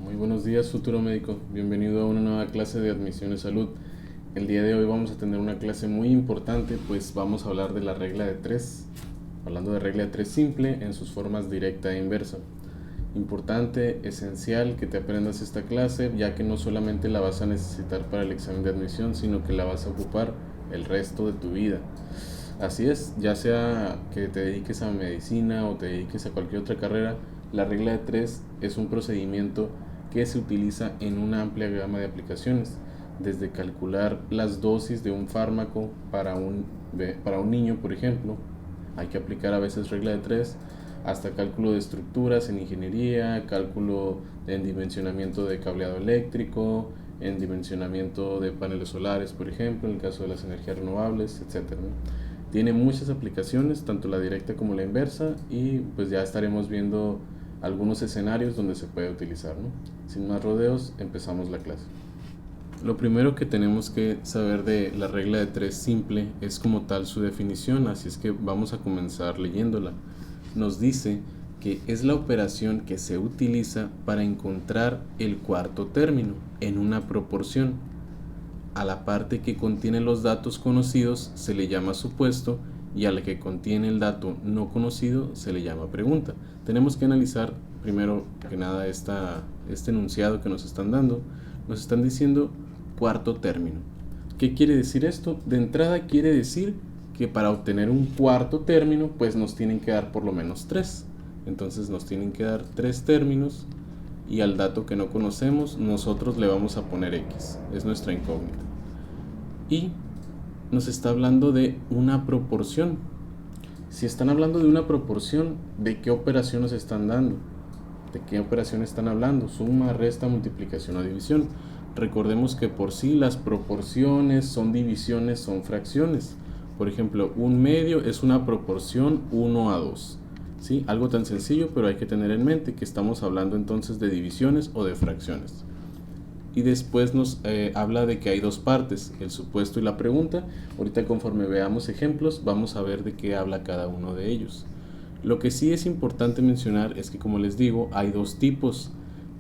Muy buenos días, futuro médico. Bienvenido a una nueva clase de admisión de salud. El día de hoy vamos a tener una clase muy importante, pues vamos a hablar de la regla de 3. Hablando de regla de 3 simple en sus formas directa e inversa. Importante, esencial que te aprendas esta clase, ya que no solamente la vas a necesitar para el examen de admisión, sino que la vas a ocupar el resto de tu vida. Así es, ya sea que te dediques a medicina o te dediques a cualquier otra carrera, la regla de 3 es un procedimiento que se utiliza en una amplia gama de aplicaciones, desde calcular las dosis de un fármaco para un niño, por ejemplo, hay que aplicar a veces regla de 3, hasta cálculo de estructuras en ingeniería, cálculo en dimensionamiento de cableado eléctrico, en dimensionamiento de paneles solares, por ejemplo, en el caso de las energías renovables, etcétera, ¿no? Tiene muchas aplicaciones, tanto la directa como la inversa, y pues ya estaremos viendo algunos escenarios donde se puede utilizar, ¿no? Sin más rodeos, empezamos la clase. Lo primero que tenemos que saber de la regla de 3 simple es como tal su definición, así es que vamos a comenzar leyéndola. Nos dice que es la operación que se utiliza para encontrar el cuarto término en una proporción. A la parte que contiene los datos conocidos se le llama supuesto y a la que contiene el dato no conocido se le llama pregunta. Tenemos que analizar primero que nada este enunciado que nos están dando. Nos están diciendo cuarto término. ¿Qué quiere decir esto? De entrada quiere decir que para obtener un cuarto término pues nos tienen que dar por lo menos 3. Entonces nos tienen que dar 3 términos y al dato que no conocemos nosotros le vamos a poner X, es nuestra incógnita. Y nos está hablando de una proporción. Si están hablando de una proporción, ¿de qué operación nos están dando? ¿De qué operación están hablando? Suma, resta, multiplicación o división. Recordemos que por sí las proporciones son divisiones, son fracciones. Por ejemplo, un medio es una proporción 1 a 2. ¿Sí? Algo tan sencillo, pero hay que tener en mente que estamos hablando entonces de divisiones o de fracciones. Y después nos habla de que hay dos partes, el supuesto y la pregunta. Ahorita conforme veamos ejemplos vamos a ver de qué habla cada uno de ellos. Lo que sí es importante mencionar es que, como les digo, hay dos tipos,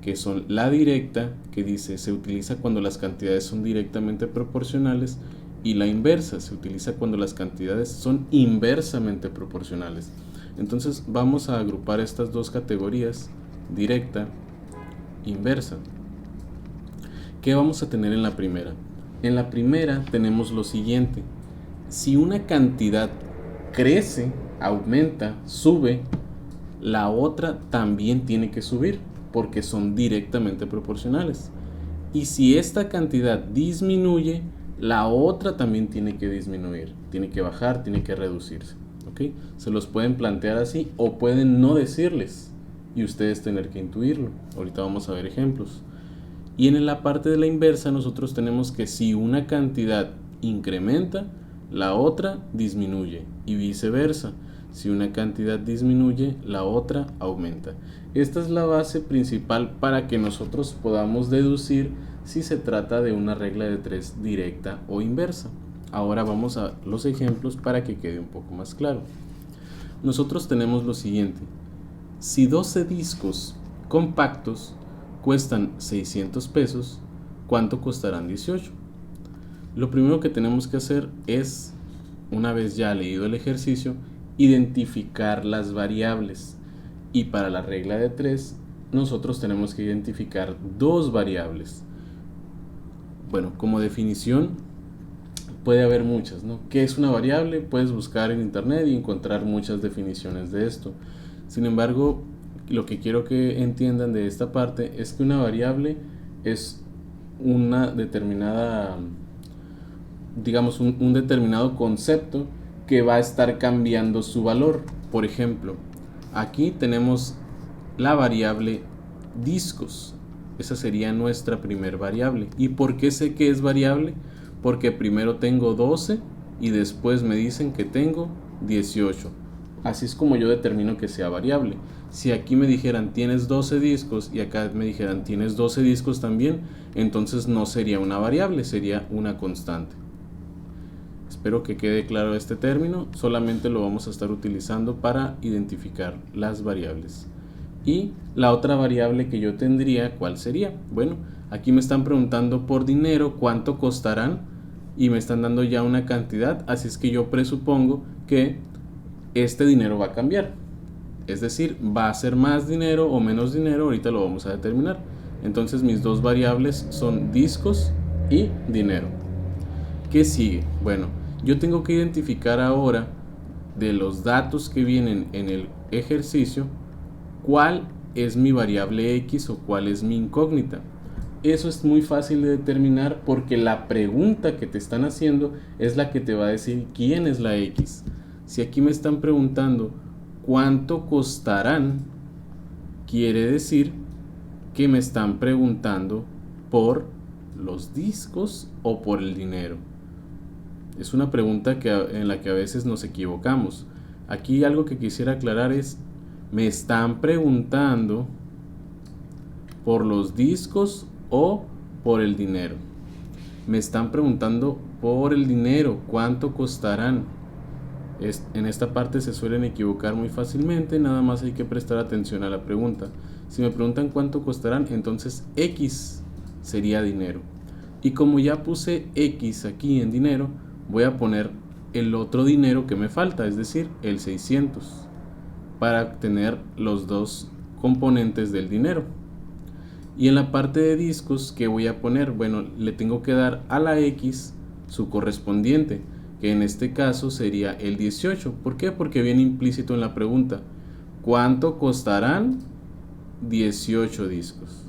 que son la directa, que dice se utiliza cuando las cantidades son directamente proporcionales, y la inversa, se utiliza cuando las cantidades son inversamente proporcionales. Entonces vamos a agrupar estas dos categorías, directa, inversa. ¿Qué vamos a tener en la primera? En la primera tenemos lo siguiente: si una cantidad crece, aumenta, sube, la otra también tiene que subir, porque son directamente proporcionales. Y si esta cantidad disminuye, la otra también tiene que disminuir, tiene que bajar, tiene que reducirse. ¿Okay? Se los pueden plantear así o pueden no decirles y ustedes tener que intuirlo. Ahorita vamos a ver ejemplos. Y en la parte de la inversa nosotros tenemos que si una cantidad incrementa, la otra disminuye y viceversa. Si una cantidad disminuye, la otra aumenta. Esta es la base principal para que nosotros podamos deducir si se trata de una regla de 3 directa o inversa. Ahora vamos a los ejemplos para que quede un poco más claro. Nosotros tenemos lo siguiente: si 12 discos compactos cuestan 600 pesos, ¿cuánto costarán 18? Lo primero que tenemos que hacer es, una vez ya leído el ejercicio, identificar las variables. Y para la regla de 3, nosotros tenemos que identificar dos variables. Bueno, como definición puede haber muchas, ¿no? ¿Qué es una variable? Puedes buscar en internet y encontrar muchas definiciones de esto. Sin embargo, lo que quiero que entiendan de esta parte es que una variable es una determinada, digamos, un determinado concepto que va a estar cambiando su valor. Por ejemplo, aquí tenemos la variable discos. Esa sería nuestra primer variable. ¿Y por qué sé que es variable? Porque primero tengo 12 y después me dicen que tengo 18. Así es como yo determino que sea variable. Si aquí me dijeran tienes 12 discos y acá me dijeran tienes 12 discos también, entonces no sería una variable, sería una constante. Espero que quede claro este término, solamente lo vamos a estar utilizando para identificar las variables. Y la otra variable que yo tendría, ¿cuál sería? Bueno, aquí me están preguntando por dinero cuánto costarán y me están dando ya una cantidad, así es que yo presupongo que este dinero va a cambiar. Es decir, va a ser más dinero o menos dinero, ahorita lo vamos a determinar. Entonces mis dos variables son discos y dinero. ¿Qué sigue? Bueno, yo tengo que identificar ahora de los datos que vienen en el ejercicio cuál es mi variable X o cuál es mi incógnita. Eso es muy fácil de determinar porque la pregunta que te están haciendo es la que te va a decir quién es la X. Si aquí me están preguntando cuánto costarán, quiere decir que me están preguntando por los discos o por el dinero. Es una pregunta en la que a veces nos equivocamos. Aquí algo que quisiera aclarar es, me están preguntando por los discos o por el dinero. Me están preguntando por el dinero, cuánto costarán. En esta parte se suelen equivocar muy fácilmente, nada más hay que prestar atención a la pregunta. Si me preguntan cuánto costarán, entonces X sería dinero. Y como ya puse X aquí en dinero, voy a poner el otro dinero que me falta, es decir, el 600, para tener los dos componentes del dinero. Y en la parte de discos, ¿qué voy a poner? Bueno, le tengo que dar a la X su correspondiente, que en este caso sería el 18. ¿Por qué? Porque viene implícito en la pregunta. ¿Cuánto costarán 18 discos?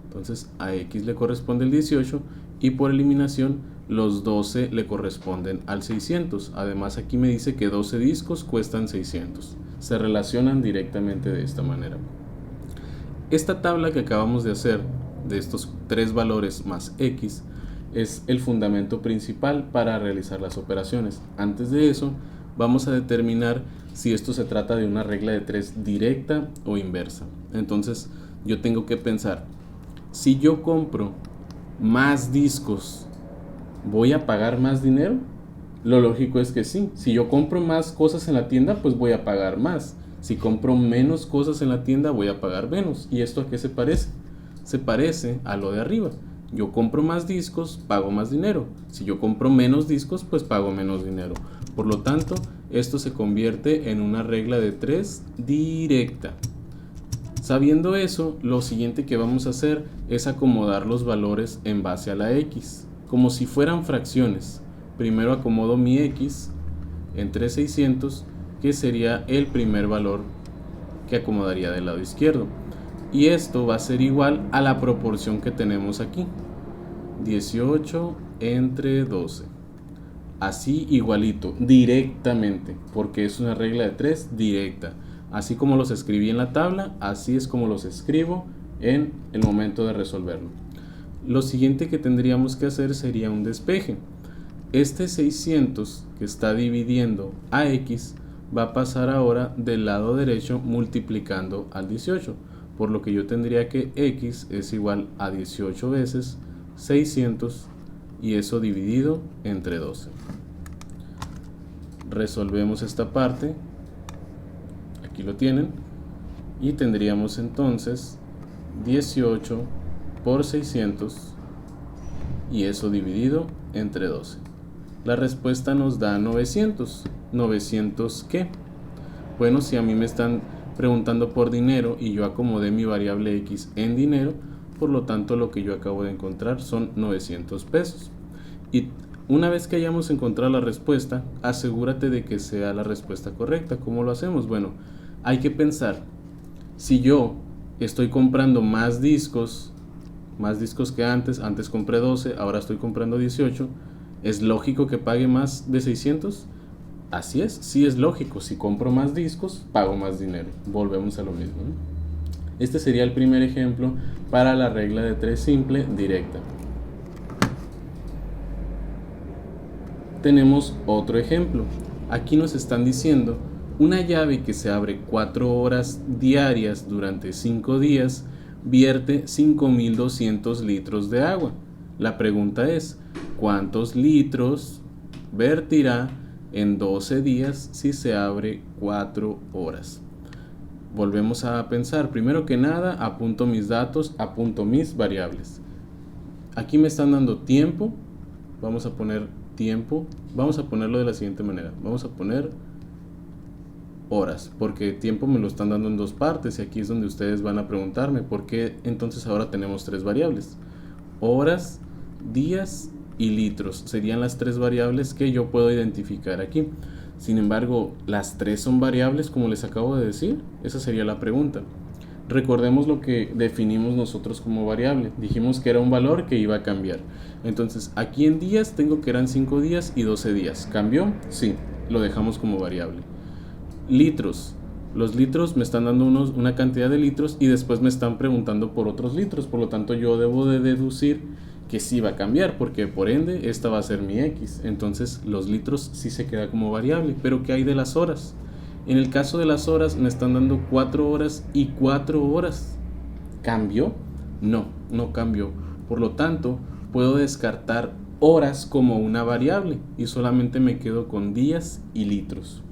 Entonces a X le corresponde el 18 y por eliminación los 12 le corresponden al 600. Además aquí me dice que 12 discos cuestan 600. Se relacionan directamente de esta manera. Esta tabla que acabamos de hacer de estos tres valores más X es el fundamento principal para realizar las operaciones. Antes de eso vamos a determinar si esto se trata de una regla de 3 directa o inversa. Entonces yo tengo que pensar, si yo compro más discos, ¿voy a pagar más dinero? Lo lógico es que sí. Si yo compro más cosas en la tienda, pues voy a pagar más. Si compro menos cosas en la tienda, voy a pagar menos. ¿Y esto a qué se parece? Se parece a lo de arriba. Yo compro más discos, pago más dinero. Si yo compro menos discos, pues pago menos dinero. Por lo tanto, esto se convierte en una regla de 3 directa. Sabiendo eso, lo siguiente que vamos a hacer es acomodar los valores en base a la X, como si fueran fracciones. Primero acomodo mi X entre 600, que sería el primer valor que acomodaría del lado izquierdo. Y esto va a ser igual a la proporción que tenemos aquí. 18 entre 12. Así igualito, directamente, porque es una regla de 3 directa. Así como los escribí en la tabla, así es como los escribo en el momento de resolverlo. Lo siguiente que tendríamos que hacer sería un despeje. Este 600 que está dividiendo a X va a pasar ahora del lado derecho multiplicando al 18, por lo que yo tendría que X es igual a 18 veces 600 y eso dividido entre 12. Resolvemos esta parte, aquí lo tienen, y tendríamos entonces 18 por 600 y eso dividido entre 12. La respuesta nos da 900. ¿900 qué? Bueno, si a mí me están preguntando por dinero y yo acomodé mi variable X en dinero, por lo tanto lo que yo acabo de encontrar son 900 pesos. Y una vez que hayamos encontrado la respuesta, asegúrate de que sea la respuesta correcta. ¿Cómo lo hacemos? Bueno, hay que pensar, si yo estoy comprando más discos que antes compré 12, ahora estoy comprando 18, ¿es lógico que pague más de 600? Así es, sí es lógico, si compro más discos, pago más dinero. Volvemos a lo mismo, ¿no? Este sería el primer ejemplo para la regla de 3 simple directa. Tenemos otro ejemplo. Aquí nos están diciendo una llave que se abre 4 horas diarias durante 5 días vierte 5200 litros de agua. La pregunta es, ¿cuántos litros vertirá en 12 días si se abre 4 horas? volvemos a pensar. Primero que nada, apunto mis datos, apunto mis variables. Aquí me están dando tiempo. Vamos a poner tiempo. Vamos a ponerlo de la siguiente manera. Vamos a poner horas, porque tiempo me lo están dando en dos partes, y aquí es donde ustedes van a preguntarme por qué entonces ahora tenemos tres variables. Horas, días y litros serían las tres variables que yo puedo identificar aquí. Sin embargo, ¿las tres son variables como les acabo de decir? Esa sería la pregunta. Recordemos lo que definimos nosotros como variable. Dijimos que era un valor que iba a cambiar. Entonces, aquí en días tengo que eran 5 días y 12 días. ¿Cambió? Sí, lo dejamos como variable. Litros. Los litros me están dando una cantidad de litros y después me están preguntando por otros litros. Por lo tanto, yo debo de deducir que sí va a cambiar, porque por ende esta va a ser mi X. Entonces los litros sí se queda como variable. Pero ¿qué hay de las horas? En el caso de las horas me están dando 4 horas y 4 horas. ¿Cambió? No, no cambió. Por lo tanto, puedo descartar horas como una variable y solamente me quedo con días y litros.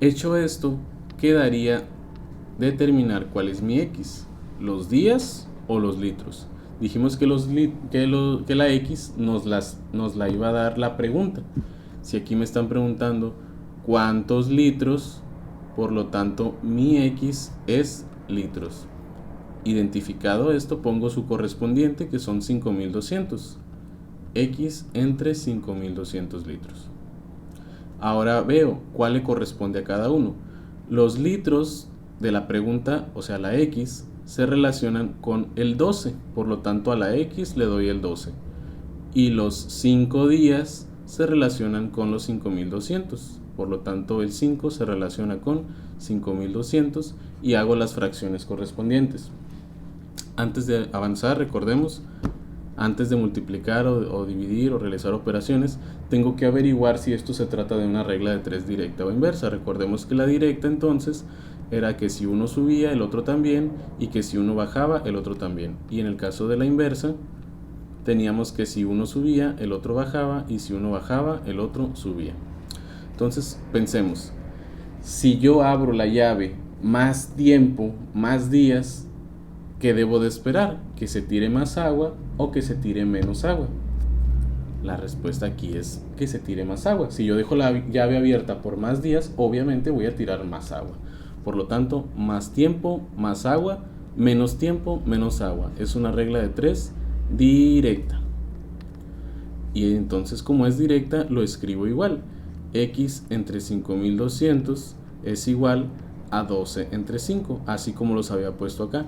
Hecho esto, quedaría determinar cuál es mi X, los días o los litros. Dijimos que la X nos la iba a dar la pregunta. Si aquí me están preguntando cuántos litros, por lo tanto mi X es litros. Identificado esto, pongo su correspondiente, que son 5200. X entre 5200 litros. Ahora veo cuál le corresponde a cada uno. Los litros de la pregunta, o sea la X, se relacionan con el 12, por lo tanto a la X le doy el 12. Y los 5 días se relacionan con los 5200, por lo tanto el 5 se relaciona con 5200 y hago las fracciones correspondientes. Antes de avanzar, recordemos, antes de multiplicar o dividir o realizar operaciones, tengo que averiguar si esto se trata de una regla de 3 directa o inversa. Recordemos que la directa entonces era que si uno subía, el otro también, y que si uno bajaba, el otro también. Y en el caso de la inversa, teníamos que si uno subía, el otro bajaba, y si uno bajaba, el otro subía. Entonces, pensemos, si yo abro la llave más tiempo, más días, ¿qué debo de esperar? ¿Que se tire más agua o que se tire menos agua? La respuesta aquí es que se tire más agua. Si yo dejo la llave abierta por más días, obviamente voy a tirar más agua. Por lo tanto, más tiempo, más agua, menos tiempo, menos agua. Es una regla de 3 directa. Y entonces, como es directa, lo escribo igual. X entre 5200 es igual a 12 entre 5, así como los había puesto acá.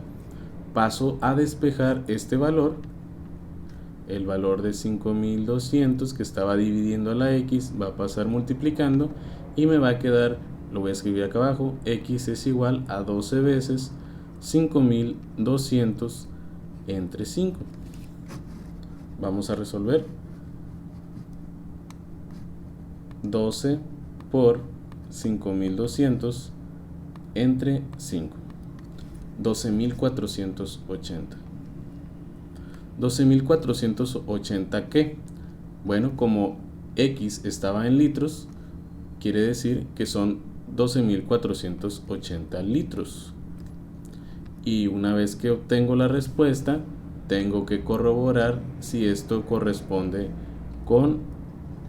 Paso a despejar este valor, el valor de 5200 que estaba dividiendo a la X va a pasar multiplicando y me va a quedar, lo voy a escribir acá abajo, X es igual a 12 veces 5200 entre 5. Vamos a resolver. 12 por 5200 entre 5. 12,480. 12,480 ¿qué? Bueno, como X estaba en litros, quiere decir que son 12,480 litros. Y una vez que obtengo la respuesta, tengo que corroborar si esto corresponde con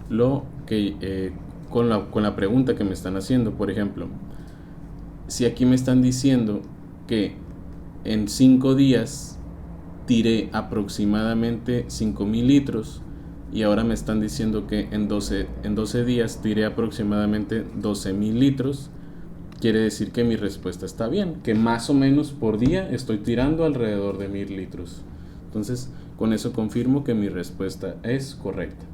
lo que con la pregunta que me están haciendo. Por ejemplo, si aquí me están diciendo que en 5 días tiré aproximadamente 5,000 litros y ahora me están diciendo que en 12 días tiré aproximadamente 12,000 litros, quiere decir que mi respuesta está bien, que más o menos por día estoy tirando alrededor de 1000 litros. Entonces, con eso confirmo que mi respuesta es correcta.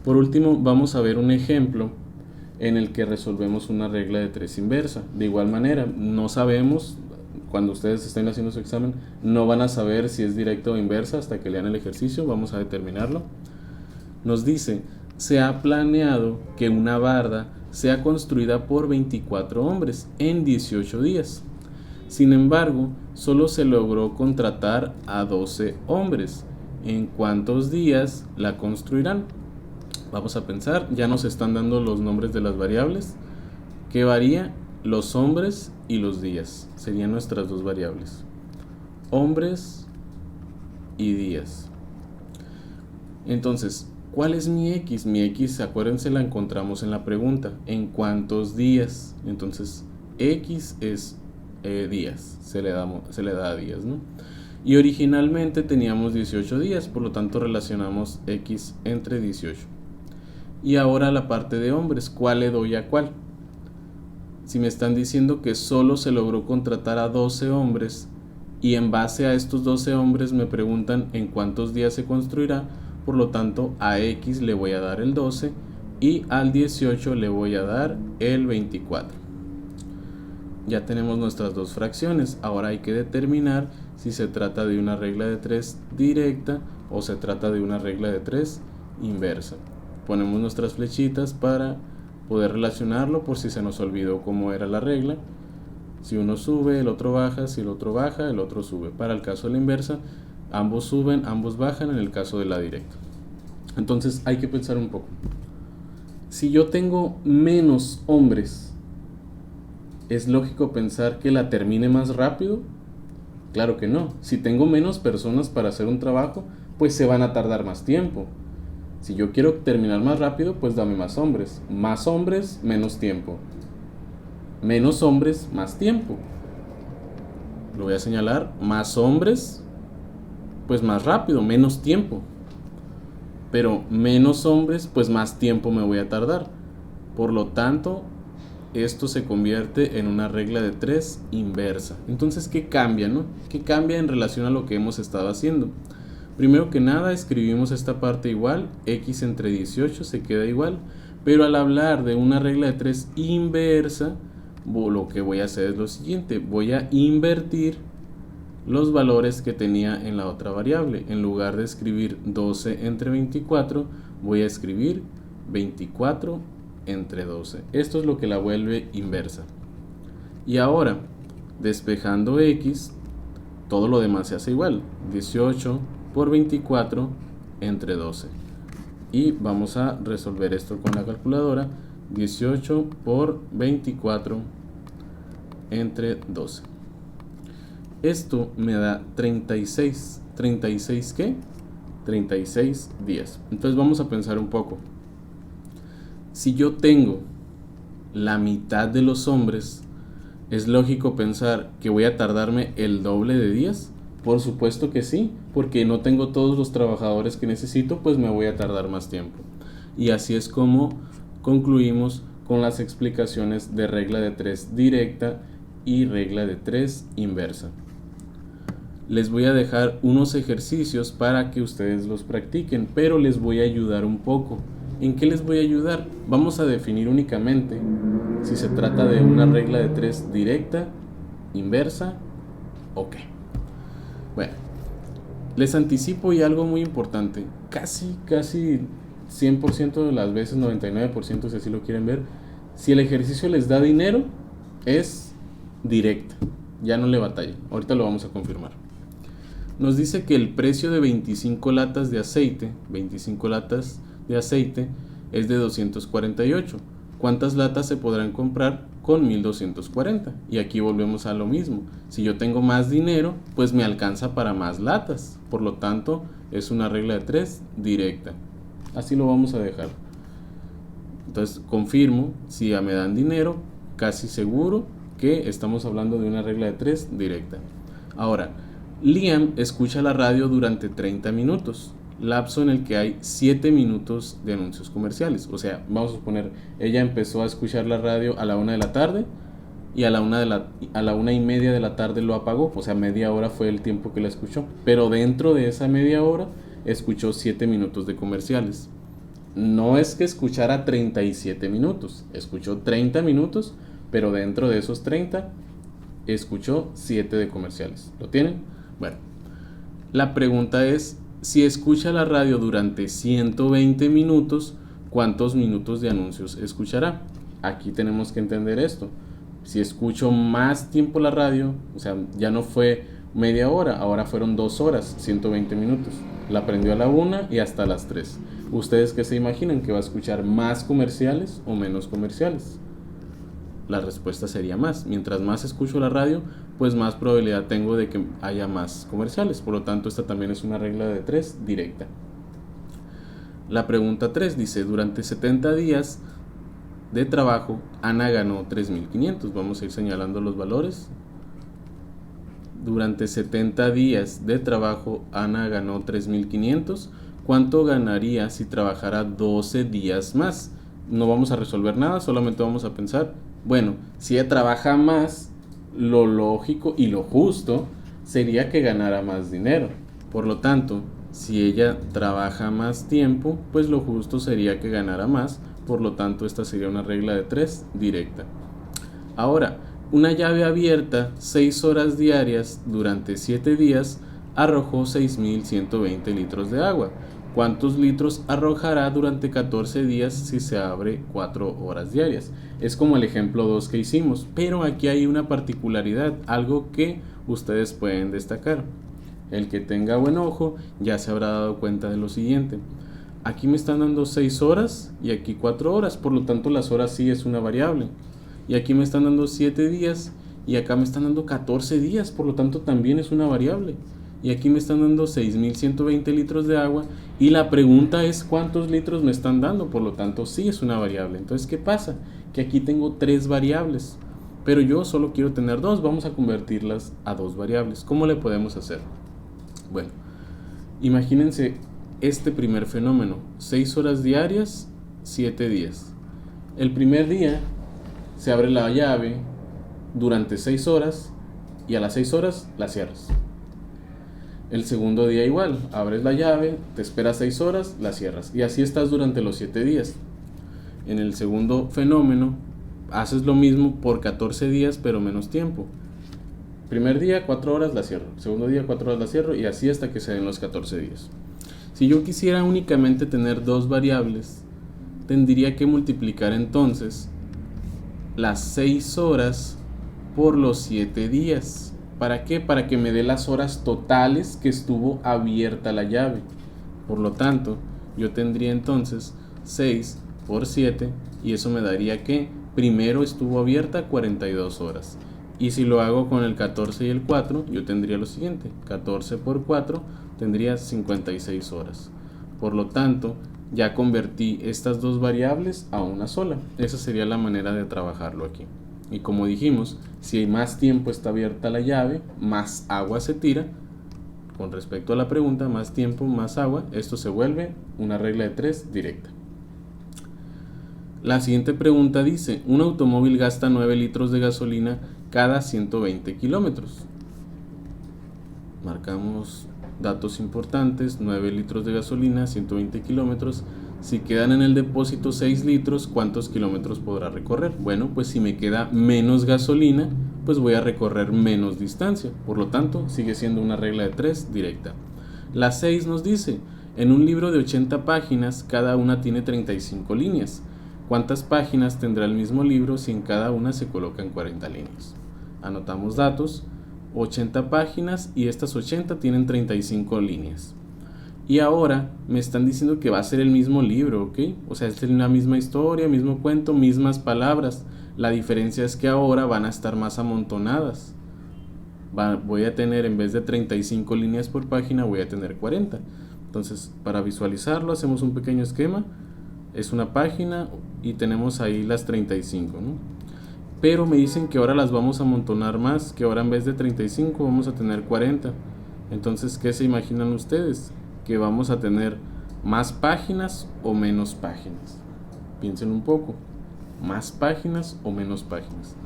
Por último, vamos a ver un ejemplo en el que resolvemos una regla de 3 inversa. De igual manera, no sabemos, cuando ustedes estén haciendo su examen, no van a saber si es directa o inversa hasta que lean el ejercicio. Vamos a determinarlo. Nos dice, se ha planeado que una barda sea construida por 24 hombres en 18 días. Sin embargo, solo se logró contratar a 12 hombres. ¿En cuántos días la construirán? Vamos a pensar, ya nos están dando los nombres de las variables. ¿Qué varía? los hombres y los días. Serían nuestras dos variables. Hombres y días. Entonces, ¿cuál es mi X? Mi X, acuérdense, la encontramos en la pregunta. ¿En cuántos días? Entonces, X es días. Se le da a días, ¿no? Y originalmente teníamos 18 días, por lo tanto relacionamos X entre 18. Y ahora la parte de hombres, ¿cuál le doy a cuál? Si me están diciendo que solo se logró contratar a 12 hombres y en base a estos 12 hombres me preguntan en cuántos días se construirá, por lo tanto a X le voy a dar el 12 y al 18 le voy a dar el 24. Ya tenemos nuestras dos fracciones. Ahora hay que determinar si se trata de una regla de 3 directa o se trata de una regla de 3 inversa. Ponemos nuestras flechitas para poder relacionarlo por si se nos olvidó cómo era la regla. Si uno sube, el otro baja. Si el otro baja, el otro sube. Para el caso de la inversa, ambos suben, ambos bajan en el caso de la directa. Entonces hay que pensar un poco. Si yo tengo menos hombres, ¿es lógico pensar que la termine más rápido? Claro que no. Si tengo menos personas para hacer un trabajo, pues se van a tardar más tiempo. Si yo quiero terminar más rápido, pues dame más hombres. Más hombres, menos tiempo. Menos hombres, más tiempo. Lo voy a señalar. Más hombres, pues más rápido, menos tiempo. Pero menos hombres, pues más tiempo me voy a tardar. Por lo tanto, esto se convierte en una regla de 3 inversa. Entonces, ¿qué cambia, no? ¿Qué cambia en relación a lo que hemos estado haciendo? Primero que nada, escribimos esta parte igual, X entre 18 se queda igual, pero al hablar de una regla de 3 inversa, lo que voy a hacer es lo siguiente, voy a invertir los valores que tenía en la otra variable. En lugar de escribir 12 entre 24, voy a escribir 24 entre 12. Esto es lo que la vuelve inversa. Y ahora, despejando X, todo lo demás se hace igual. 18 por 24 entre 12. Y vamos a resolver esto con la calculadora. 18 por 24 entre 12. Esto me da 36. ¿36 qué? 36 días. Entonces vamos a pensar un poco. Si yo tengo la mitad de los hombres, ¿es lógico pensar que voy a tardarme el doble de días? Por supuesto que sí, porque no tengo todos los trabajadores que necesito, pues me voy a tardar más tiempo. Y así es como concluimos con las explicaciones de regla de 3 directa y regla de 3 inversa. Les voy a dejar unos ejercicios para que ustedes los practiquen, pero les voy a ayudar un poco. ¿En qué les voy a ayudar? Vamos a definir únicamente si se trata de una regla de 3 directa, inversa o qué. Bueno, les anticipo y algo muy importante. Casi 100% de las veces, 99% si así lo quieren ver, si el ejercicio les da dinero, es directa. Ya no le batallen. Ahorita lo vamos a confirmar. Nos dice que el precio de 25 latas de aceite, es de 248. ¿Cuántas latas se podrán comprar con 1240? Y aquí volvemos a lo mismo. Si yo tengo más dinero, pues me alcanza para más latas. Por lo tanto, es una regla de 3 directa. Así lo vamos a dejar. Entonces, confirmo, si ya me dan dinero, casi seguro que estamos hablando de una regla de 3 directa. Ahora, Liam escucha la radio durante 30 minutos, lapso en el que hay 7 minutos de anuncios comerciales. O sea, vamos a suponer, ella empezó a escuchar la radio a la 1 de la tarde y a la 1:30 de la tarde lo apagó. O sea, media hora fue el tiempo que la escuchó. Pero dentro de esa media hora escuchó 7 minutos de comerciales. No es que escuchara 37 minutos, escuchó 30 minutos, pero dentro de esos 30 escuchó 7 de comerciales. ¿Lo tienen? Bueno, la pregunta es, si escucha la radio durante 120 minutos, ¿cuántos minutos de anuncios escuchará? Aquí tenemos que entender esto. Si escucho más tiempo la radio, o sea, ya no fue media hora, ahora fueron 2 horas, 120 minutos. La prendió a la 1 y hasta las 3. ¿Ustedes qué se imaginan? ¿Que va a escuchar más comerciales o menos comerciales? la respuesta sería más. Mientras más escucho la radio, pues más probabilidad tengo de que haya más comerciales. Por lo tanto, esta también es una regla de 3 directa. La pregunta 3 dice, durante 70 días de trabajo, Ana ganó 3.500. Vamos a ir señalando los valores. Durante 70 días de trabajo, Ana ganó 3.500. ¿Cuánto ganaría si trabajara 12 días más? No vamos a resolver nada, solamente vamos a pensar, bueno, si ella trabaja más, lo lógico y lo justo sería que ganara más dinero. Por lo tanto, si ella trabaja más tiempo, pues lo justo sería que ganara más. Por lo tanto, esta sería una regla de 3 directa. Ahora, una llave abierta 6 horas diarias durante 7 días arrojó 6.120 litros de agua. ¿Cuántos litros arrojará durante 14 días si se abre 4 horas diarias? Es como el ejemplo 2 que hicimos, pero aquí hay una particularidad, algo que ustedes pueden destacar. El que tenga buen ojo ya se habrá dado cuenta de lo siguiente. Aquí me están dando 6 horas y aquí 4 horas, por lo tanto las horas sí es una variable. Y aquí me están dando 7 días y acá me están dando 14 días, por lo tanto también es una variable. Y aquí me están dando 6.120 litros de agua y la pregunta es cuántos litros me están dando, por lo tanto sí es una variable. Entonces, ¿qué pasa? Que aquí tengo 3 variables, pero yo solo quiero tener 2, vamos a convertirlas a 2 variables. ¿Cómo le podemos hacer? Bueno, imagínense este primer fenómeno, 6 horas diarias, 7 días. El primer día se abre la llave durante 6 horas y a las 6 horas la cierras. El segundo día igual, abres la llave, te esperas 6 horas, la cierras. Y así estás durante los 7 días. En el segundo fenómeno, haces lo mismo por 14 días, pero menos tiempo. Primer día, 4 horas, la cierro. Segundo día, 4 horas, la cierro. Y así hasta que se den los 14 días. Si yo quisiera únicamente tener 2 variables, tendría que multiplicar entonces las 6 horas por los 7 días. ¿Para qué? Para que me dé las horas totales que estuvo abierta la llave. Por lo tanto, yo tendría entonces 6 por 7 y eso me daría que primero estuvo abierta 42 horas. Y si lo hago con el 14 y el 4, yo tendría lo siguiente. 14 por 4 tendría 56 horas. Por lo tanto, ya convertí estas dos variables a una sola. Esa sería la manera de trabajarlo aquí. Y como dijimos, si más tiempo está abierta la llave, más agua se tira. Con respecto a la pregunta, más tiempo, más agua, esto se vuelve una regla de 3 directa. La siguiente pregunta dice, un automóvil gasta 9 litros de gasolina cada 120 kilómetros. Marcamos datos importantes, 9 litros de gasolina, 120 kilómetros. Si quedan en el depósito 6 litros, ¿cuántos kilómetros podrá recorrer? Bueno, pues si me queda menos gasolina, pues voy a recorrer menos distancia. Por lo tanto, sigue siendo una regla de 3 directa. La 6 nos dice, en un libro de 80 páginas, cada una tiene 35 líneas. ¿Cuántas páginas tendrá el mismo libro si en cada una se colocan 40 líneas? Anotamos datos, 80 páginas y estas 80 tienen 35 líneas. Y ahora me están diciendo que va a ser el mismo libro, ¿ok? O sea, es la misma historia, mismo cuento, mismas palabras. La diferencia es que ahora van a estar más amontonadas. Voy a tener, en vez de 35 líneas por página, voy a tener 40. Entonces, para visualizarlo, hacemos un pequeño esquema. Es una página y tenemos ahí las 35, ¿no? Pero me dicen que ahora las vamos a amontonar más, que ahora en vez de 35 vamos a tener 40. Entonces, ¿qué se imaginan ustedes? Que vamos a tener más páginas o menos páginas. Piensen un poco, más páginas o menos páginas.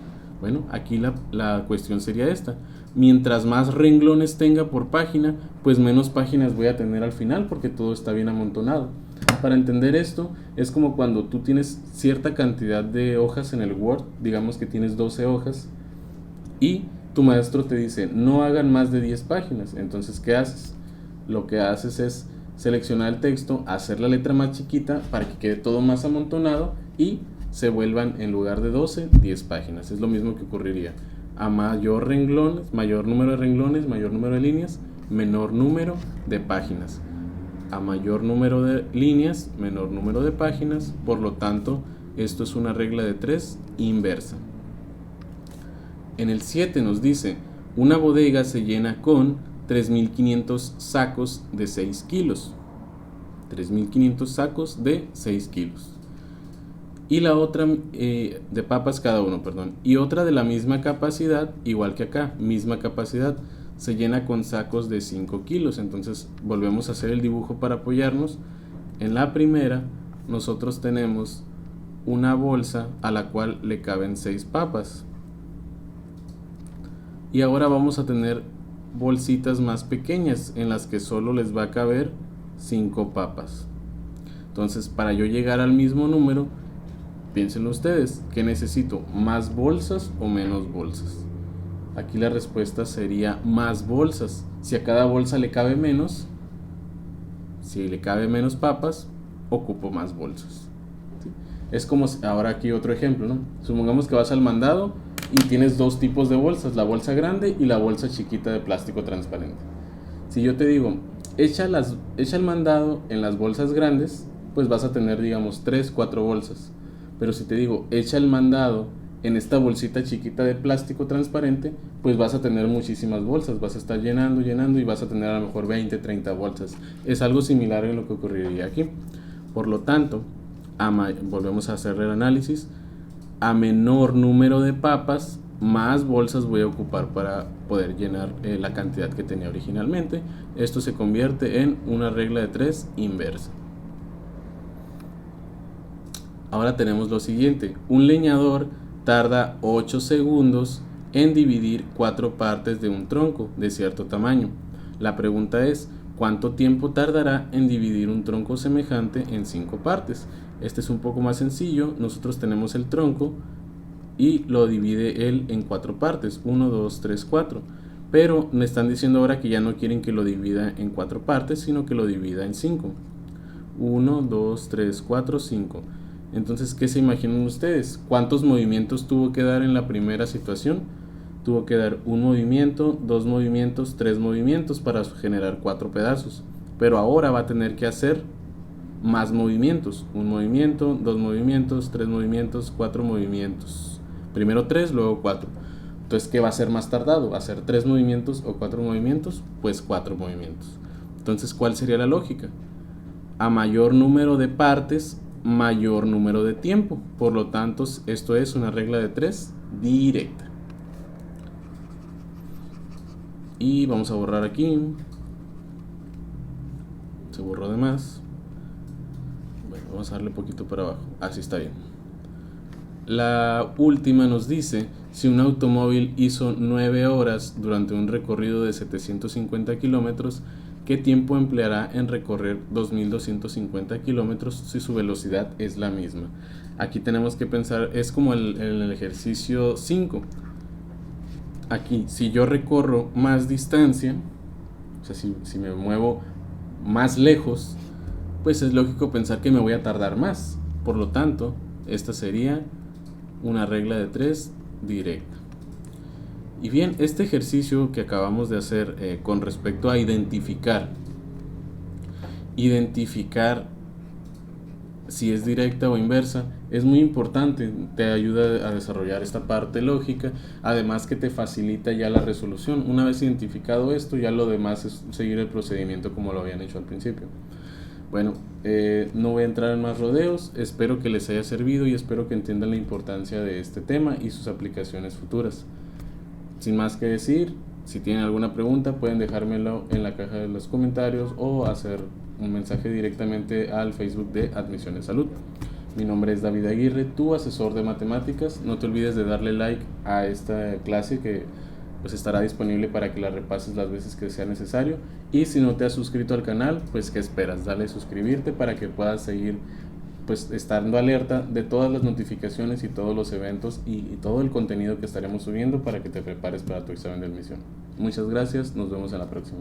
Bueno, aquí la cuestión sería esta. Mientras más renglones tenga por página, pues menos páginas voy a tener al final porque todo está bien amontonado. Para entender esto, es como cuando tú tienes cierta cantidad de hojas en el Word, digamos que tienes 12 hojas, y tu maestro te dice, no hagan más de 10 páginas. Entonces, ¿qué haces? Lo que haces es seleccionar el texto, hacer la letra más chiquita para que quede todo más amontonado y se vuelvan, en lugar de 12, 10 páginas. Es lo mismo que ocurriría. A mayor número de renglones, mayor número de líneas, menor número de páginas. A mayor número de líneas, menor número de páginas. Por lo tanto, esto es una regla de 3 inversa. En el 7 nos dice, una bodega se llena con 3.500 sacos de 6 kilos. 3.500 sacos de 6 kilos. Y la otra de papas cada uno, perdón. Y otra de la misma capacidad, igual que acá, misma capacidad, se llena con sacos de 5 kilos. Entonces volvemos a hacer el dibujo para apoyarnos. En la primera, nosotros tenemos una bolsa a la cual le caben 6 papas. Y ahora vamos a tener bolsitas más pequeñas en las que solo les va a caber 5 papas. Entonces, para yo llegar al mismo número, piénsenlo ustedes, ¿qué necesito? ¿Más bolsas o menos bolsas? Aquí la respuesta sería más bolsas. Si a cada bolsa le cabe menos, si le cabe menos papas, ocupo más bolsas. ¿Sí? Es como, ahora aquí otro ejemplo, ¿no? Supongamos que vas al mandado y tienes dos tipos de bolsas, la bolsa grande y la bolsa chiquita de plástico transparente. Si yo te digo, echa el mandado en las bolsas grandes, pues vas a tener, digamos, 3, 4 bolsas. Pero si te digo, echa el mandado en esta bolsita chiquita de plástico transparente, pues vas a tener muchísimas bolsas, vas a estar llenando y vas a tener a lo mejor 20, 30 bolsas. Es algo similar en lo que ocurriría aquí. Por lo tanto, volvemos a hacer el análisis. A menor número de papas, más bolsas voy a ocupar para poder llenar la cantidad que tenía originalmente. Esto se convierte en una regla de 3 inversa. Ahora tenemos lo siguiente. Un leñador tarda 8 segundos en dividir 4 partes de un tronco de cierto tamaño. La pregunta es, ¿cuánto tiempo tardará en dividir un tronco semejante en 5 partes? Este es un poco más sencillo. Nosotros tenemos el tronco y lo divide él en 4 partes, 1, 2, 3, 4. Pero me están diciendo ahora que ya no quieren que lo divida en 4 partes, sino que lo divida en 5. 1, 2, 3, 4, 5. Entonces, ¿qué se imaginan ustedes? ¿Cuántos movimientos tuvo que dar en la primera situación? Tuvo que dar un movimiento, 2 movimientos, 3 movimientos para generar 4 pedazos. Pero ahora va a tener que hacer más movimientos. Un movimiento, 2 movimientos, 3 movimientos, 4 movimientos. Primero 3, luego 4. Entonces, ¿qué va a ser más tardado? ¿Hacer 3 movimientos o 4 movimientos? Pues 4 movimientos. Entonces, ¿cuál sería la lógica? A mayor número de partes, mayor número de tiempo. Por lo tanto, esto es una regla de 3 directa. Y vamos a borrar aquí. Se borró de más. Bueno, vamos a darle poquito para abajo. Así está bien. La última nos dice, si un automóvil hizo 9 horas durante un recorrido de 750 kilómetros, ¿qué tiempo empleará en recorrer 2.250 kilómetros si su velocidad es la misma? Aquí tenemos que pensar, es como el ejercicio 5. Aquí, si yo recorro más distancia, o sea, si me muevo más lejos, pues es lógico pensar que me voy a tardar más. Por lo tanto, esta sería una regla de 3 directa. Y bien, este ejercicio que acabamos de hacer con respecto a identificar si es directa o inversa, es muy importante, te ayuda a desarrollar esta parte lógica, además que te facilita ya la resolución. Una vez identificado esto, ya lo demás es seguir el procedimiento como lo habían hecho al principio. Bueno, no voy a entrar en más rodeos, espero que les haya servido y espero que entiendan la importancia de este tema y sus aplicaciones futuras. Sin más que decir, si tienen alguna pregunta pueden dejármelo en la caja de los comentarios o hacer un mensaje directamente al Facebook de Admisiones Salud. Mi nombre es David Aguirre, tu asesor de matemáticas. No te olvides de darle like a esta clase que pues estará disponible para que la repases las veces que sea necesario. Y si no te has suscrito al canal, pues ¿qué esperas? Dale suscribirte para que puedas seguir pues estando alerta de todas las notificaciones y todos los eventos y todo el contenido que estaremos subiendo para que te prepares para tu examen de admisión. Muchas gracias, nos vemos en la próxima.